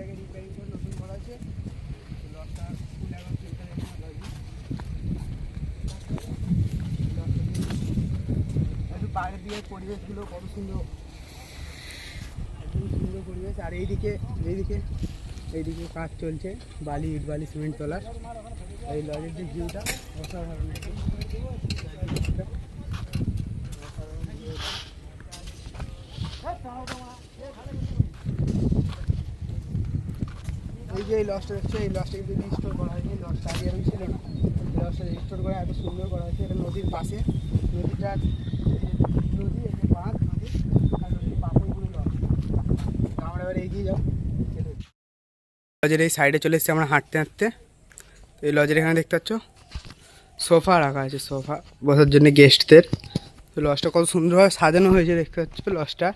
লজটাকে repairing করে নতুন করা হয়েছে। লজটা ফুল এখন ফিল্টার একটু বাইরের দিকে পরিবেশগুলো কত সুন্দর, একদম সুন্দর পরিবেশ। আর এইদিকে কাজ চলছে, বালি ইট বালি সিমেন্ট তোলার। এই লজের যে ভিউটা অসাধারণ, এই যে এই লজটা দেখছো, এই লজটা কিন্তু রিস্টোর করা হয়েছে। এই লজটা আগে আমি ছিল না, এই লজটা রিস্টোর করে এত সুন্দর করা হয়েছে। এটা নদীর পাশে, নদীটার নদী একটা বাঁধ নদী, আর নদীর পাশেই পুরো লজ। আমরা এবার এগিয়ে যাও। লজের এই সাইডে চলে এসেছি আমরা হাঁটতে হাঁটতে। এই লজের এখানে দেখতে পাচ্ছ সোফা রাখা আছে, সোফা বসার জন্য গেস্টদের। তো লজটা কত সুন্দরভাবে সাজানো হয়েছে দেখতে পাচ্ছ লজটা,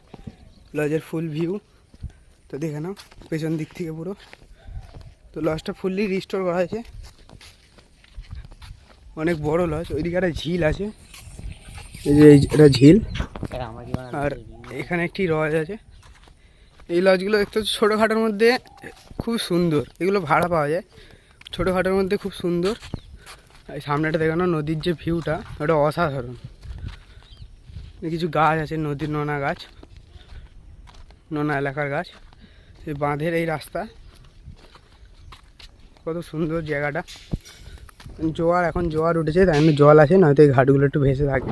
লজের ফুল ভিউ। তো দেখে নাও পেছন দিক থেকে পুরো। তো লজটা ফুললি রিস্টোর করা হয়েছে, অনেক বড় লজ। ওইদিকে একটা ঝিল আছে, এই যে এটা ঝিল। আর এখানে একটি লজ আছে। এই লজগুলো দেখতে হচ্ছে ছোটোখাটোর মধ্যে খুব সুন্দর, এগুলো ভাড়া পাওয়া যায় ছোটোখাটোর মধ্যে, খুব সুন্দর। এই সামনেটা দেখানো নদীর যে ভিউটা, ওটা অসাধারণ। কিছু গাছ আছে, নদীর নোনা গাছ, নোনা এলাকার গাছ। এই বাঁধের এই রাস্তা, কত সুন্দর জায়গাটা। এখন জোয়ার উঠেছে, তাই জন্য জল আছে, নয়তো এই ঘাটগুলো একটু ভেসে থাকে।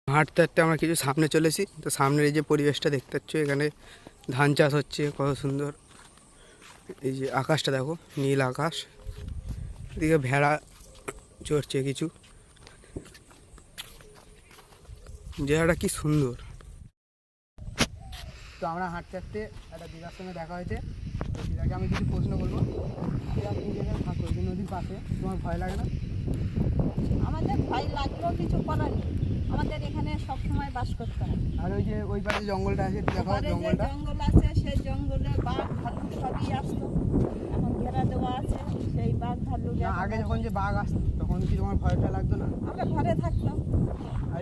হাঁটতে হাঁটতে আমরা কিছু সামনে চলেছি। তো সামনের এই যে পরিবেশটা দেখতে পাচ্ছ, এখানে ধান চাষ হচ্ছে, কত সুন্দর। এই যে আকাশটা দেখো, নীল আকাশ, এদিকে ভেড়া চড়ছে কিছু, জায়গাটা কি সুন্দর। তো আমরা হাঁটতে হাঁটতে একটা দিদার সঙ্গে দেখা হয়েছে। তো দিদাকে আমি কিছু প্রশ্ন করবো। দিদা, তুমি যেখানে থাকো যে নদীর পাশে, তোমার ভয় লাগে না? আমাদের ভয় লাগলেও কিছু করার নেই, আমাদের এখানে সব সময় বাস করতে হয়। আর ওই যে ওই পাশে জঙ্গলটা আছে, দেখো জঙ্গলটা, জঙ্গল আছে, সেই জঙ্গলে বাঘ ভাল্লুক সবই আসতো। এখন ঘেরা দেওয়া আছে, সেই বাঘ ভাল্লুক। আগে যখন যে বাঘ আসতো তখন কি তোমার ভয়টা লাগতো না? আমরা ঘরে থাকতাম। আর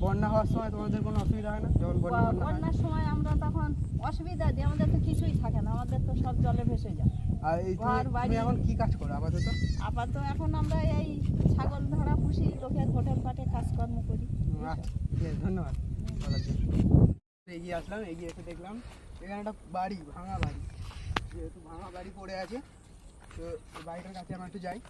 বন্যা হওয়ার সময় তোমাদের কোনো অসুবিধা হয় না? যখন বন্যার সময় আমরা তখন অসুবিধা দিই, আমাদের তো কিছুই থাকে না, আমাদের তো সব জলে ভেসে যায়। আর এই তুমি এখন কি কাজ করো আপাতত? এখন আমরা এই ছাগল ধরা পুষি, লোকের হোটেল পাটে কাজকর্ম করি। ধন্যবাদ। এগিয়ে আসলাম, এগিয়ে এসে দেখলাম এখানে একটা বাড়ি, ভাঙা বাড়ি। যেহেতু ভাঙা বাড়ি পড়ে আছে, তো বাড়িটার কাছে আমরা একটু যাই।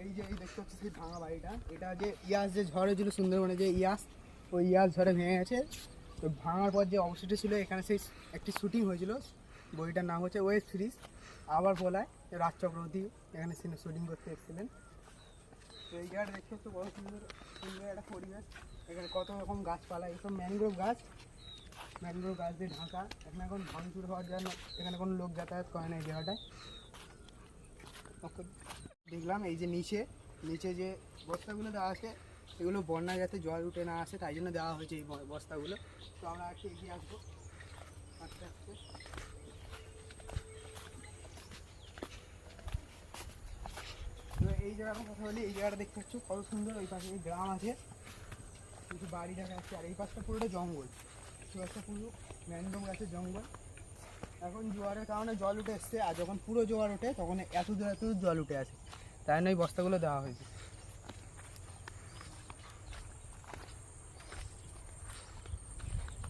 এই যে এই দেখতে পাচ্ছি সেই ভাঙা বাড়িটা, এটা যে ইয়াস যে ঝড় হয়েছিল সুন্দরবনে, যে ইয়াস, ওই ইয়াস ঝড়ে ভেঙে গেছে। তো ভাঙার পর যে অবশিষ্ট ছিল, এখানে সেই একটি শুটিং হয়েছিল, বইটার নাম হচ্ছে ওয়েব সিরিজ আবার বলায়। রাজ চক্রবর্তী এখানে শুটিং করতে এসেছিলেন। তো এই জায়গাটা দেখতে হচ্ছে বড় সুন্দর সুন্দর একটা পরিবেশ। এখানে কত রকম গাছপালা, এইসব ম্যানগ্রোভ গাছ দিয়ে ঢাকা। এখন ভাঙচুর হওয়ার জন্য এখানে কোনো লোক যাতায়াত করে না এই জায়গাটায়। দেখলাম এই যে নিচে যে বস্তাগুলো দেওয়া আছে, এগুলো বন্যা যাতে জল উঠে না আসে, তাই জন্য দেওয়া হয়েছে এই বস্তাগুলো। তো আমরা একটু এগিয়ে আসবো আস্তে আস্তে। তো এই জায়গাটার কথা বলি, এই জায়গাটা দেখতে পাচ্ছ কত সুন্দর। ওই পাশে এই গ্রাম আছে, কিছু বাড়ি দেখা যাচ্ছে। আর এই পাশটা পুরোটা জঙ্গল, এই পাশটা পুরো ম্যানগ্রোভ গাছের জঙ্গল। এখন জোয়ারের কারণে জল উঠে এসছে, আর যখন পুরো জোয়ার ওঠে তখন এত দূর জল উঠে আসে, তাই জন্য এই বস্তাগুলো দেওয়া হয়েছে।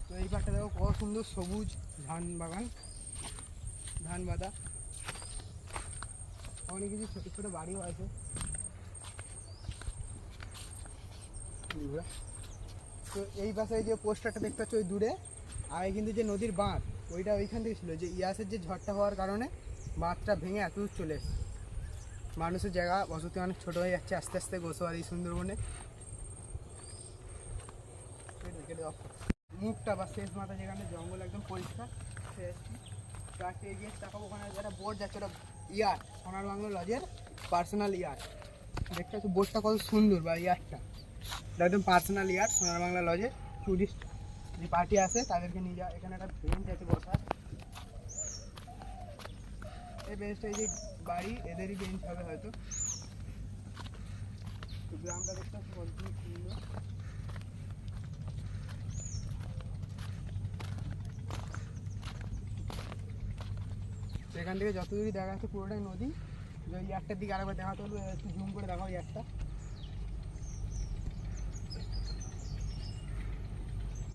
তো এই পাশটা দেখো কত সুন্দর সবুজ ধান বাগান, ধান বাদা, অনেক কিছু ছোটো ছোটো বাড়িও আছে। তো এই পাশে যে পোস্টারটা দেখতে পাচ্ছ ওই দূরে, আগে কিন্তু যে নদীর বাঁধ, ওইটা ওইখান থেকে ছিল। যে ইয়াসের যে ঝড়টা হওয়ার কারণে বাঁধটা ভেঙে এত দূর চলে এসেছে। মানুষের জায়গা বসতি অনেক ছোটো হয়ে যাচ্ছে আস্তে আস্তে গোসাবাড়ি সুন্দরবনে। মুখটা বা শেষ মাথা যেখানে জঙ্গল একদম পরিষ্কার, গাছটা এগিয়ে তাকাবো, ওখানে একটা বোর্ড যাচ্ছে, ওটা ইয়ার সোনার বাংলা লজের পার্সোনাল ইয়ার। দেখতে পাচ্ছি বোর্ডটা কত সুন্দর, বা ইয়ারটা একদম পার্সোনাল ইয়ার সোনার বাংলা লজের। টুরিস্ট যে পার্টি আসে তাদেরকে নিয়ে যাওয়া। এখানে একটা বেঞ্চ আছে বসার, এই বেঞ্চটা এই যে বাড়ি এদেরই বেঞ্চ হবে হয়তো। তো গ্রামটা দেখতে পাচ্ছি কতদিন সুন্দর। এখান থেকে যতদূরই দেখা যাচ্ছে পুরোটাই নদী। ওই একটার দিকে আরেকবার দেখাতে হলো, একটু জুম করে দেখাও এই একটা।